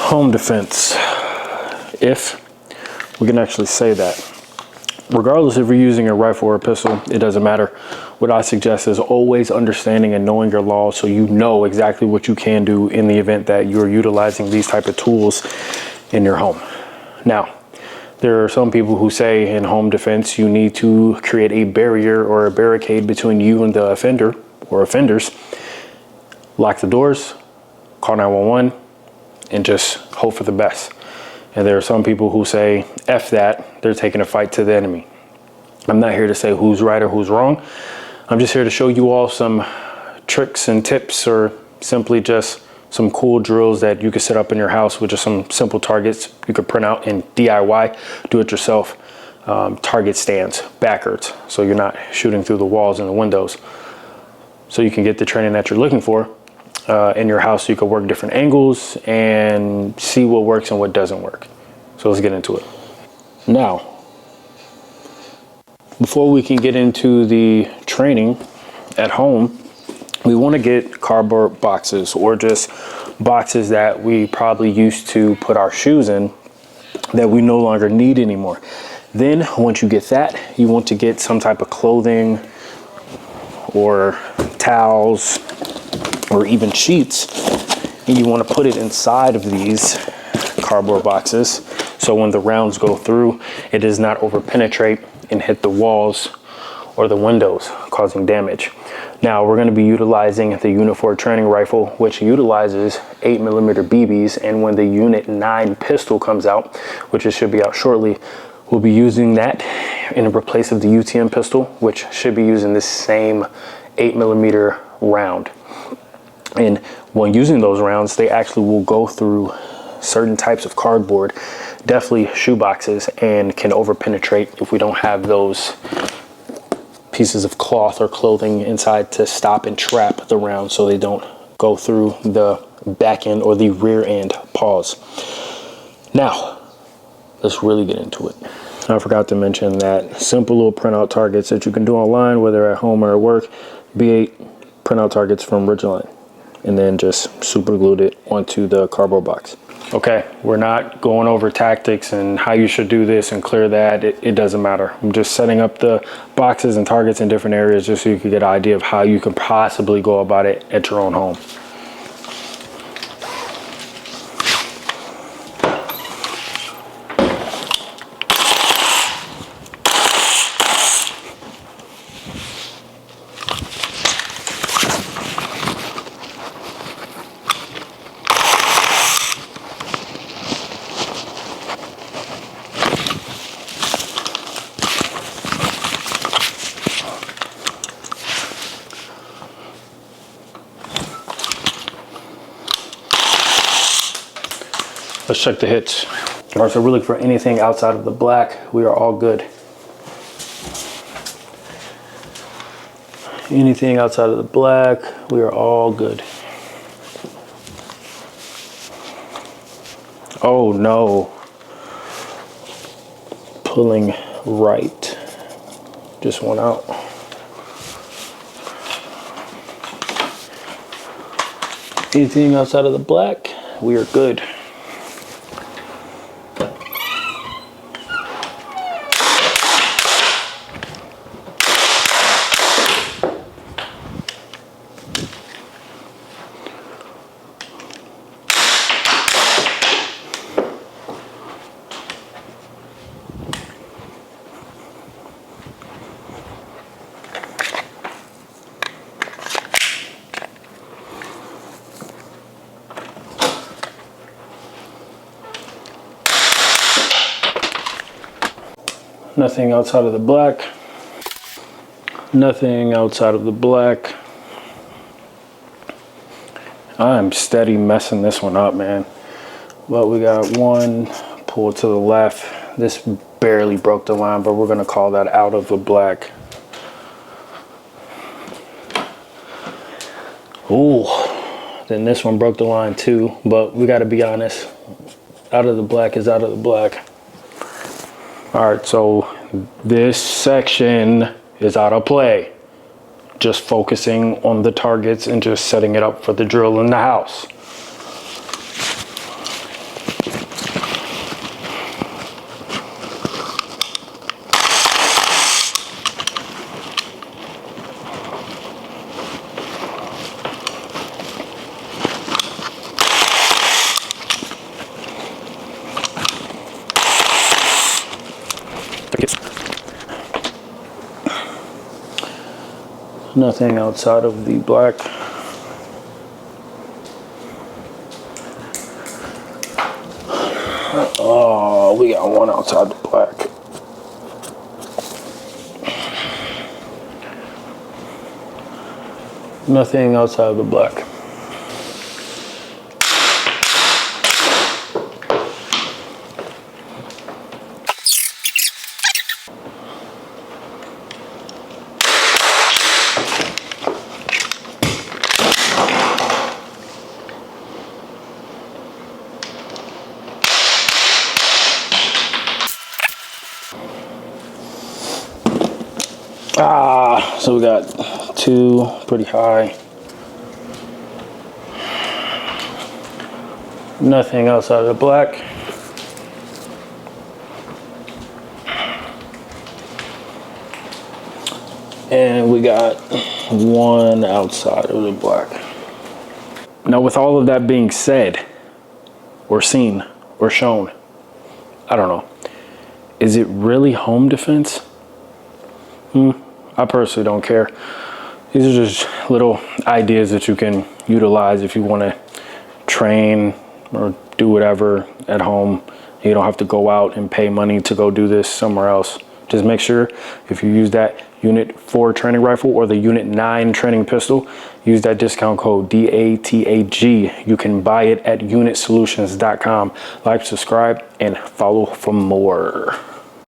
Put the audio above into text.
Home defense, if we can actually say that. Regardless if you're using a rifle or a pistol, it doesn't matter. What I suggest is always understanding and knowing your laws so you know exactly what you can do in the event that you're utilizing these type of tools in your home. Now, there are some people who say in home defense, you need to create a barrier or a barricade between you and the offender or offenders. Lock the doors, call 911, and just hope for the best. And there are some people who say, F that, they're taking a fight to the enemy. I'm not here to say who's right or who's wrong. I'm just here to show you all some tricks and tips, or simply just some cool drills that you could set up in your house with just some simple targets you could print out and DIY, do it yourself, target stands, backwards, so you're not shooting through the walls and the windows. So you can get the training that you're looking for in your house, so you can work different angles and see what works and what doesn't work. So let's get into it. Now, before we can get into the training at home, we want to get cardboard boxes, or just boxes that we probably used to put our shoes in that we no longer need anymore. Then once you get that, you want to get some type of clothing or towels or even sheets, and you want to put it inside of these cardboard boxes so when the rounds go through, it does not over penetrate and hit the walls or the windows, causing damage. Now we're going to be utilizing the Unit 4 training rifle, which utilizes 8mm BBs, and when the Unit 9 pistol comes out, which it should be out shortly, we'll be using that in place of the UTM pistol, which should be using the same 8mm round. And when using those rounds, they actually will go through certain types of cardboard, definitely shoe boxes, and can over penetrate if we don't have those pieces of cloth or clothing inside to stop and trap the round so they don't go through the back end or the rear end paws. Now, let's really get into it. I forgot to mention that simple little printout targets that you can do online, whether at home or at work, B8 printout targets from Ridgeline, and then just super glued it onto the cardboard box. Okay, we're not going over tactics and how you should do this and clear that. It doesn't matter. I'm just setting up the boxes and targets in different areas just so you can get an idea of how you can possibly go about it at your own home. Let's check the hits. All right, so we're looking for anything outside of the black. We are all good. Anything outside of the black, we are all good. Oh no. Pulling right. Just went out. Anything outside of the black, we are good. Nothing outside of the black. Nothing outside of the black. I'm steady messing this one up, man. But we got one pull to the left. This barely broke the line, but we're gonna call that out of the black. Ooh, then this one broke the line too, but we gotta be honest. Out of the black is out of the black. All right, so this section is out of play. Just focusing on the targets and just setting it up for the drill in the house. Nothing outside of the black. Oh, we got one outside the black. Nothing outside of the black. So we got two pretty high. Nothing outside of the black. And we got one outside of the black. Now, with all of that being said, or seen, or shown, I don't know, is it really home defense? I personally don't care. These are just little ideas that you can utilize if you want to train or do whatever at home. You don't have to go out and pay money to go do this somewhere else. Just make sure if you use that Unit 4 training rifle or the Unit 9 training pistol, use that discount code DATAG. You can buy it at unitsolutions.com. Like, subscribe, and follow for more.